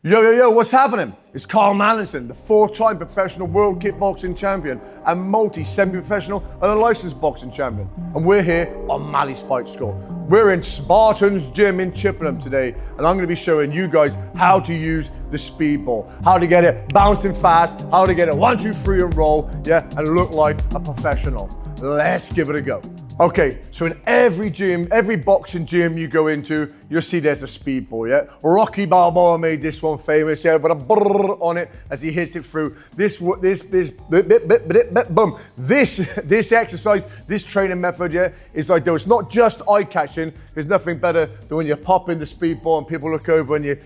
Yo, what's happening? It's Carl Mallis, the four-time professional world kickboxing champion and multi-semi-professional and a licensed boxing champion. And we're here on Malli's Fight School. We're in Spartan's gym in Chippenham today, and I'm gonna be showing you guys how to use the Speedball, how to get it bouncing fast, how to get it 1, 2, 3 and roll, yeah, and look like a professional. Let's give it a go. Okay, so in every gym, every boxing gym you go into, you'll see there's a Speedball, yeah? Rocky Balboa made this one famous, yeah, but a brrr on it as he hits it through. This exercise, this training method, yeah, is like, though it's not just eye-catching, there's nothing better than when you're popping the Speedball and people look over and you've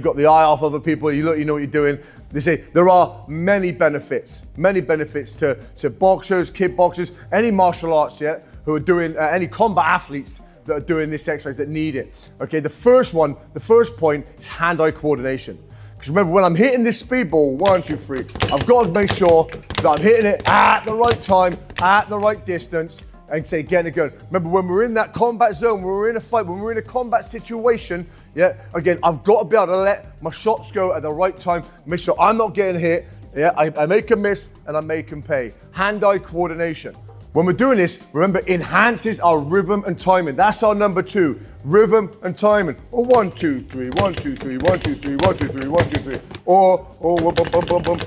got the eye off other people, you know what you're doing. They say there are many benefits to boxers, kickboxers, any martial arts, yeah, who are doing, any combat athletes that are doing this exercise that need it. Okay, the first point is hand-eye coordination. Because remember, when I'm hitting this Speedball, 1, 2, 3, I've got to make sure that I'm hitting it at the right time, at the right distance, and say, getting it going. Remember, when we're in that combat zone, when we're in a fight, when we're in a combat situation, yeah, again, I've got to be able to let my shots go at the right time, make sure I'm not getting hit, yeah, I make a miss and I make them pay. Hand-eye coordination. When we're doing this, remember, enhances our rhythm and timing. That's our number 2, rhythm and timing. Or 1, 2, 3, 1, 2, 3, 1, 2, 3, 1, 2, 3, 1, 2, 3. Or bum, bum, bum, bum.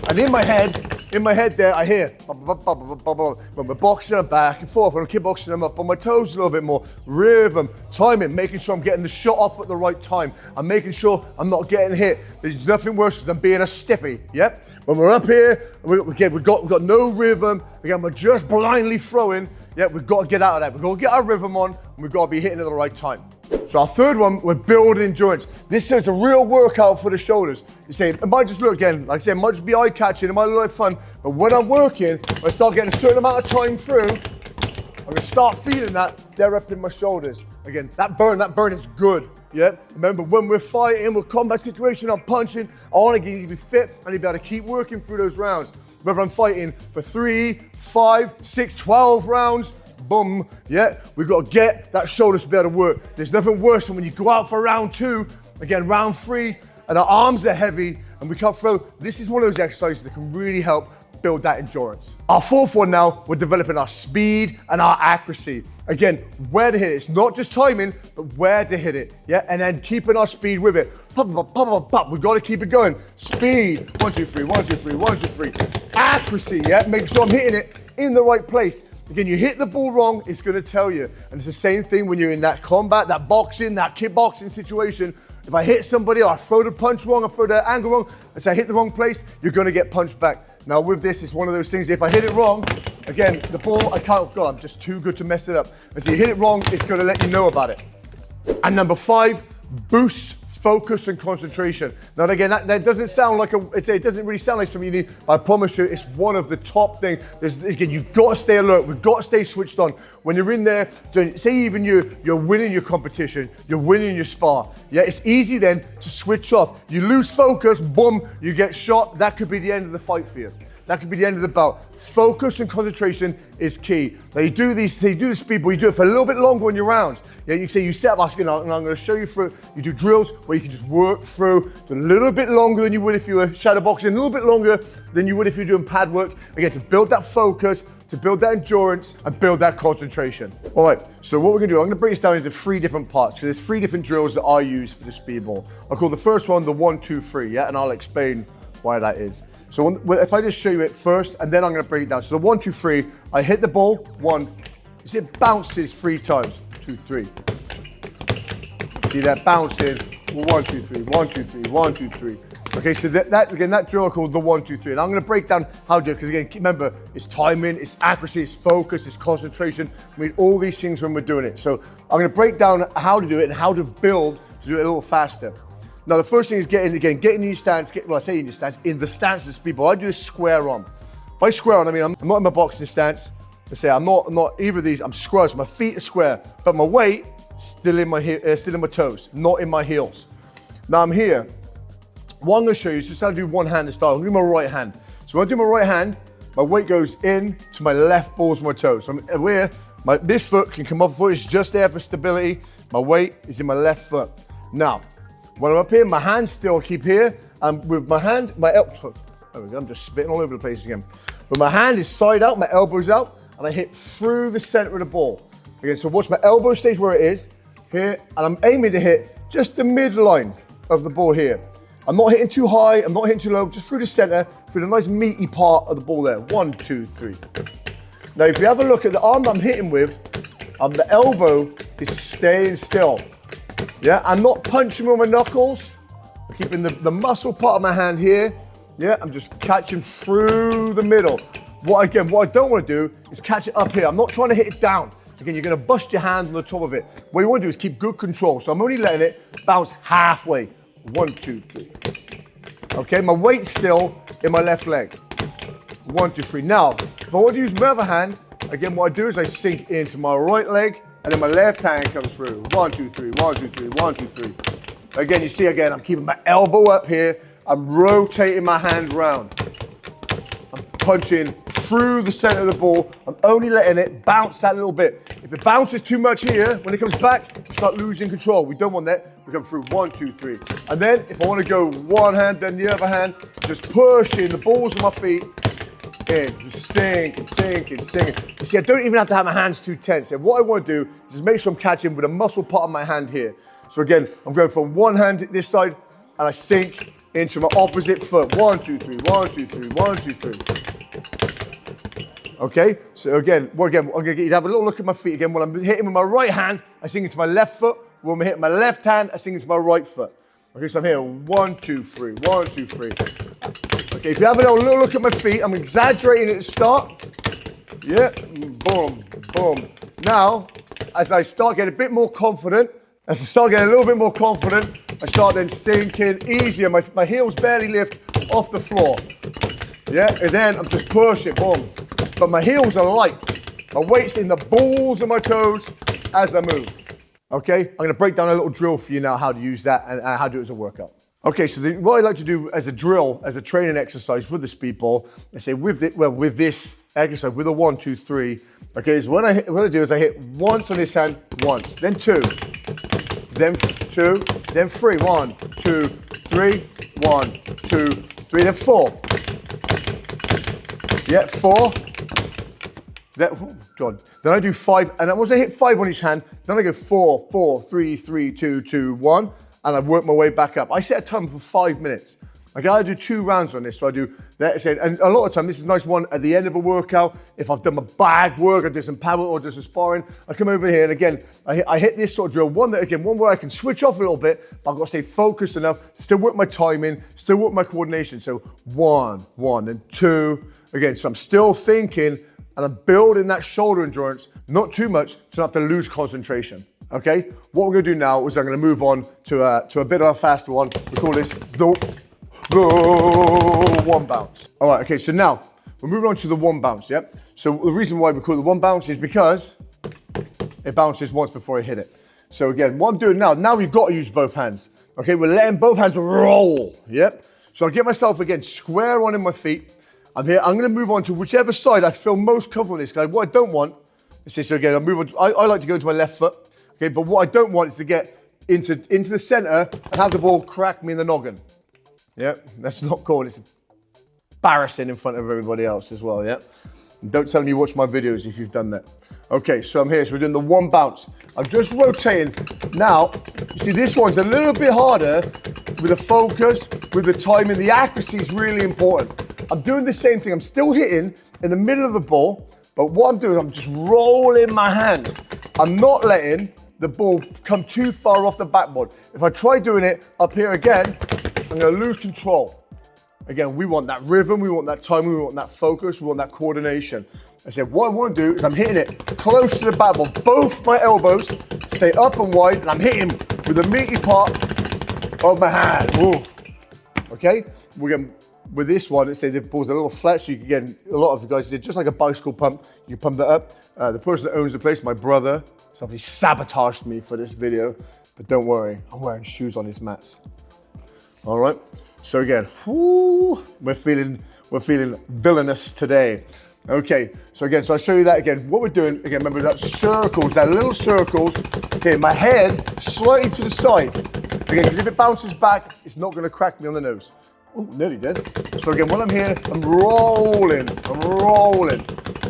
And in my head there, I hear, when we're boxing, I'm back and forth, when I'm kickboxing, I'm up on my toes a little bit more. Rhythm, timing, making sure I'm getting the shot off at the right time. I'm making sure I'm not getting hit. There's nothing worse than being a stiffy, yep? When we're up here, we've got no rhythm, again, we're just blindly throwing, yeah, we've got to get out of that. We've got to get our rhythm on, and we've got to be hitting at the right time. So our third one, we're building endurance. This is a real workout for the shoulders. You say, it might just look, again, like I said, it might just be eye-catching, it might look like fun, but when I'm working, when I start getting a certain amount of time through, I'm gonna start feeling that there up in my shoulders. Again, that burn is good, yeah? Remember, when we're fighting, we're combat situation, I'm punching, I wanna get you to be fit, I need to be able to keep working through those rounds. Whether I'm fighting for 3, 5, 6, 12 rounds, boom, yeah, we've got to get that shoulders to be able to work. There's nothing worse than when you go out for round 2, again, round 3, and our arms are heavy and we can't throw. This is one of those exercises that can really help build that endurance. Our fourth one now, we're developing our speed and our accuracy. Again, where to hit it. It's not just timing, but where to hit it, yeah? And then keeping our speed with it. Pop, pop, pop, pop, pop. We've got to keep it going. Speed, 1, 2, 3, 1, 2, 3, 1, 2, 3. Accuracy, yeah? Make sure I'm hitting it in the right place. Again, you hit the ball wrong, it's gonna tell you. And it's the same thing when you're in that combat, that boxing, that kickboxing situation. If I hit somebody or I throw the punch wrong, I throw the angle wrong, and say I hit the wrong place, you're gonna get punched back. Now with this, it's one of those things, if I hit it wrong, again, the ball, I can't, oh God, I'm just too good to mess it up. And so you hit it wrong, it's gonna let you know about it. And number 5, boosts focus and concentration. Now again, that doesn't sound like it doesn't really sound like something you need. I promise you, it's one of the top things. Again, you've got to stay alert. We've got to stay switched on. When you're in there, say even you're winning your competition, you're winning your spar. Yeah, it's easy then to switch off. You lose focus, boom, you get shot. That could be the end of the fight for you. That could be the end of the bout. Focus and concentration is key. Now you do the Speedball, you do it for a little bit longer in your rounds. Yeah, you say you set up, and I'm going to show you through. You do drills where you can just work through a little bit longer than you would if you were shadow boxing, a little bit longer than you would if you're doing pad work. Again, to build that focus, to build that endurance, and build that concentration. All right, so what we're going to do, I'm going to break this down into 3 different parts, because there's 3 different drills that I use for the Speedball. I'll call the first one the 1, 2, 3, yeah, and I'll explain why that is. So if I just show you it first, and then I'm gonna break it down. So the 1, 2, 3, I hit the ball, 1, you see it bounces 3 times, 2, 3. See that bouncing, 1, 2, 3, 1, 2, 3, 1, 2, 3. Okay, so that drill I call the 1, 2, 3. And I'm gonna break down how to do it, because again, remember, it's timing, it's accuracy, it's focus, it's concentration. We need all these things when we're doing it. So I'm gonna break down how to do it and how to build to do it a little faster. Now the first thing is getting in your stance, in the stance of the Speedball. I do a square on. By square on, I mean, I'm not in my boxing stance. I say I'm not either of these, I'm square, so my feet are square, but my weight still in my toes, not in my heels. Now I'm here. What I'm gonna show you is just how to do one hand to start. I'm gonna do my right hand. So when I do my right hand, my weight goes in to my left balls of my toes. So I'm aware, this foot can come off the foot, it's just there for stability. My weight is in my left foot. Now, When I'm up here, my hands still keep here, and with my hand, my elbow, I'm just spitting all over the place again. But my hand is side out, my elbow's out, and I hit through the center of the ball. Again, so watch my elbow stays where it is, here, and I'm aiming to hit just the midline of the ball here. I'm not hitting too high, I'm not hitting too low, just through the center, through the nice meaty part of the ball there. 1, 2, 3. Now, if you have a look at the arm that I'm hitting with, the elbow is staying still. Yeah, I'm not punching with my knuckles. I'm keeping the muscle part of my hand here. Yeah, I'm just catching through the middle. What I don't want to do is catch it up here. I'm not trying to hit it down. Again, you're going to bust your hand on the top of it. What you want to do is keep good control. So I'm only letting it bounce halfway. 1, 2, 3. Okay, my weight's still in my left leg. 1, 2, 3. Now, if I want to use my other hand, again, what I do is I sink into my right leg, and then my left hand comes through. 1, 2, 3, 1, 2, 3, 1, 2, 3. Again, you see, again, I'm keeping my elbow up here. I'm rotating my hand round. I'm punching through the center of the ball. I'm only letting it bounce that little bit. If it bounces too much here, when it comes back, you start losing control. We don't want that. We come through 1, 2, 3. And then if I want to go one hand, then the other hand, just pushing the balls of my feet in, just sink and sink and sink. You see, I don't even have to have my hands too tense. And what I want to do is just make sure I'm catching with a muscle part of my hand here. So again, I'm going from one hand this side, and I sink into my opposite foot. 1, 2, 3, 1, 2, 3, 1, 2, 3. Okay, so again, I'm gonna get you to have a little look at my feet again. When I'm hitting with my right hand, I sink into my left foot. When I'm hitting my left hand, I sink into my right foot. Okay, so I'm here, 1, 2, 3, 1, 2, 3. Okay, if you have a little look at my feet, I'm exaggerating at the start. Yeah, boom, boom. Now, as I start getting a bit more confident, I start then sinking easier. My heels barely lift off the floor. Yeah, and then I'm just pushing, boom. But my heels are light. My weight's in the balls of my toes as I move. Okay, I'm gonna break down a little drill for you now, how to use that and how to do it as a workout. Okay, so what I like to do as a drill, as a training exercise with the speedball, I say with this exercise, with a 1, 2, 3, okay, is what I do is I hit once on this hand, once, then 2, then 2, then 3, 1, 2, 3, 1, 2, 3, then 4. Yeah, 4. Oh God. Then I do 5, and once I hit 5 on each hand, then I go 4, 4, 3, 3, 2, 2, 1, and I work my way back up. I set a time for 5 minutes. Okay, I do 2 rounds on this, so I do that, and a lot of time, this is a nice one at the end of a workout. If I've done my bag work, I do some paddle or do some sparring, I come over here, and again, I hit this sort of drill, one where I can switch off a little bit, but I've got to stay focused enough to still work my timing, still work my coordination. So 1, and 2, again, so I'm still thinking, and I'm building that shoulder endurance, not too much to not have to lose concentration. Okay, what we're gonna do now is I'm gonna move on to a bit of a faster one. We call this the 1 bounce. All right, okay, so now we're moving on to the 1 bounce, yep? So the reason why we call it the 1 bounce is because it bounces once before I hit it. So again, what I'm doing now we've got to use both hands. Okay, we're letting both hands roll, yep? So I'll get myself, again, square on in my feet. I'm here, I'm gonna move on to whichever side I feel most comfortable in this, guy. What I don't want is this, so again, I'll move on, I like to go into my left foot, okay, but what I don't want is to get into the center and have the ball crack me in the noggin. Yeah, that's not cool. It's embarrassing in front of everybody else as well, yeah? And don't tell me you watch my videos if you've done that. Okay, so I'm here, so we're doing the 1 bounce. I'm just rotating. Now, you see this one's a little bit harder with the focus, with the timing. The accuracy is really important. I'm doing the same thing. I'm still hitting in the middle of the ball, but what I'm doing, I'm just rolling my hands. I'm not letting the ball come too far off the backboard. If I try doing it up here again, I'm gonna lose control. Again, we want that rhythm, we want that timing, we want that focus, we want that coordination. I said, what I wanna do is I'm hitting it close to the backboard. Both my elbows stay up and wide, and I'm hitting with the meaty part of my hand. Ooh. Okay, we're gonna, with this one, let's say the ball's a little flat, so you can get, a lot of you guys did, just like a bicycle pump, you pump that up. The person that owns the place, my brother, somebody sabotaged me for this video, but don't worry, I'm wearing shoes on his mats. All right, so again, whoo, we're feeling villainous today. Okay, so again, so I'll show you that again. What we're doing, again, remember that circles, that little circles. Okay, my head slightly to the side. Again, because if it bounces back, it's not gonna crack me on the nose. Oh, nearly did. So again, while I'm here, I'm rolling.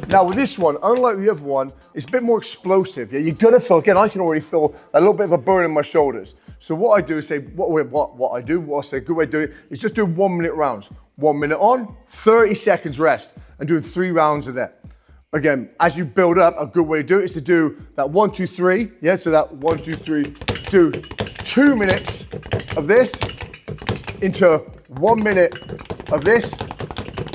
Now with this one, unlike the other one, it's a bit more explosive. Yeah, you're gonna feel, again, I can already feel a little bit of a burn in my shoulders. So what I do is say, what I say, a good way to do it is just do 1 minute rounds. 1 minute on, 30 seconds rest, and doing 3 rounds of that. Again, as you build up, a good way to do it is to do that 1, 2, 3. Yeah, so that 1, 2, 3, do 2 minutes of this into 1 minute of this,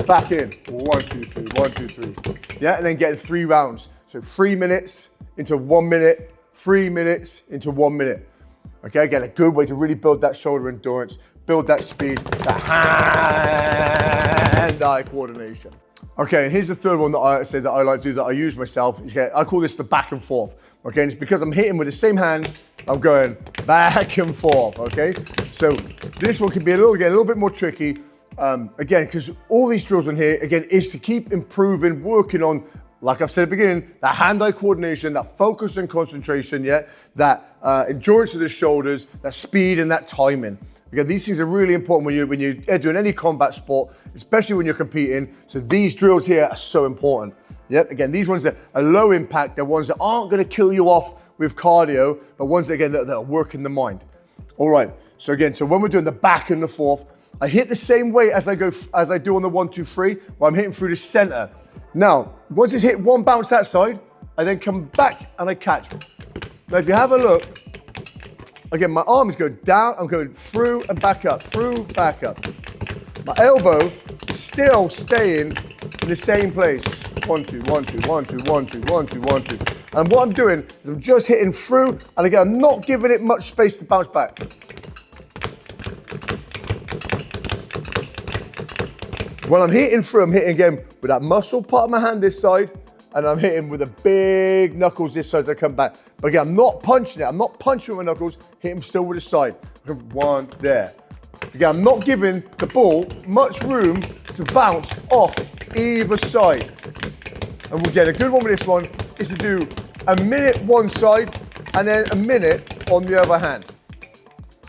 back in. 1, 2, 3, 1, 2, 3. Yeah, and then getting 3 rounds. So 3 minutes into 1 minute, 3 minutes into 1 minute. Okay, again, a good way to really build that shoulder endurance, build that speed, that hand-eye coordination. Okay, and here's the third one that I say that I like to do, that I use myself. I call this the back and forth. Okay, and it's because I'm hitting with the same hand, I'm going back and forth, okay? So this one can be a little bit more tricky. Again, because all these drills in here, again, is to keep improving, working on, like I've said at the beginning, that hand-eye coordination, that focus and concentration, yeah? That endurance of the shoulders, that speed and that timing. Again, these things are really important when you're doing any combat sport, especially when you're competing. So these drills here are so important. Yep, again, these ones that are low impact, they're ones that aren't gonna kill you off with cardio, but ones that, again, that are working the mind. All right, so again, so when we're doing the back and the forth, I hit the same way as I do on the 1, 2, 3, where I'm hitting through the center. Now, once it's hit one bounce that side, I then come back and I catch. Now, if you have a look, again, my arm is going down, I'm going through and back up, through, back up. My elbow is still staying in the same place. 1, 2, 1, 2, 1, 2, 1, 2, 1, 2, 1, 2. And what I'm doing is I'm just hitting through, and again, I'm not giving it much space to bounce back. When I'm hitting through, I'm hitting again with that muscle part of my hand this side, and I'm hitting with the big knuckles this side as I come back. But again, I'm not punching it. I'm not punching with my knuckles, hitting still with the side. 1, there. Again, I'm not giving the ball much room to bounce off either side. And we'll get a good one with this one is to do a minute one side and then a minute on the other hand.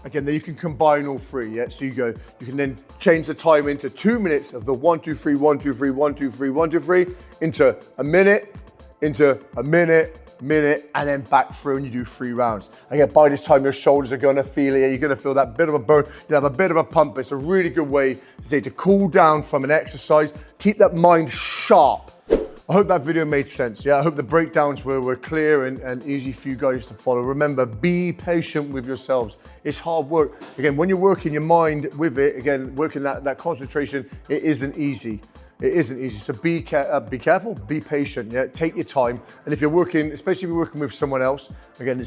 Again, then you can combine all 3, yeah? So you can then change the time into 2 minutes of the 1, 2, 3, 1, 2, 3, 1, 2, 3, 1, 2, 3, into a minute, and then back through, and you do 3 rounds. Again, by this time, your shoulders are gonna feel it. You're gonna feel that bit of a burn. You have a bit of a pump. It's a really good way to cool down from an exercise, keep that mind sharp. I hope that video made sense. Yeah, I hope the breakdowns were clear and easy for you guys to follow. Remember, be patient with yourselves. It's hard work. Again, when you're working your mind with it, again, working that concentration, it isn't easy. It isn't easy. So be careful, be patient. Yeah, take your time. And if you're working, especially if you're working with someone else, again,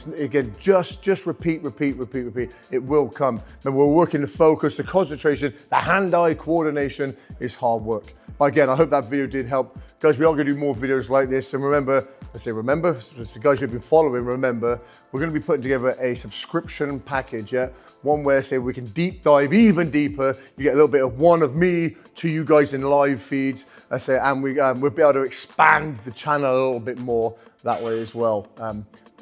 just repeat. It will come. And we're working the focus, the concentration, the hand-eye coordination is hard work. But again, I hope that video did help. Guys, we are gonna do more videos like this. And remember, so guys who've been following, remember, we're gonna be putting together a subscription package, yeah? One where, say, we can deep dive even deeper. You get a little bit of one of me to you guys in live feeds, and we'll be able to expand the channel a little bit more that way as well.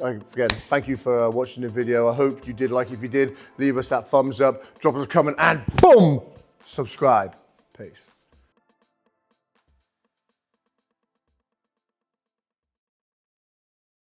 Again, thank you for watching the video. I hope you did like it. If you did, leave us that thumbs up, drop us a comment, and boom, subscribe. Peace.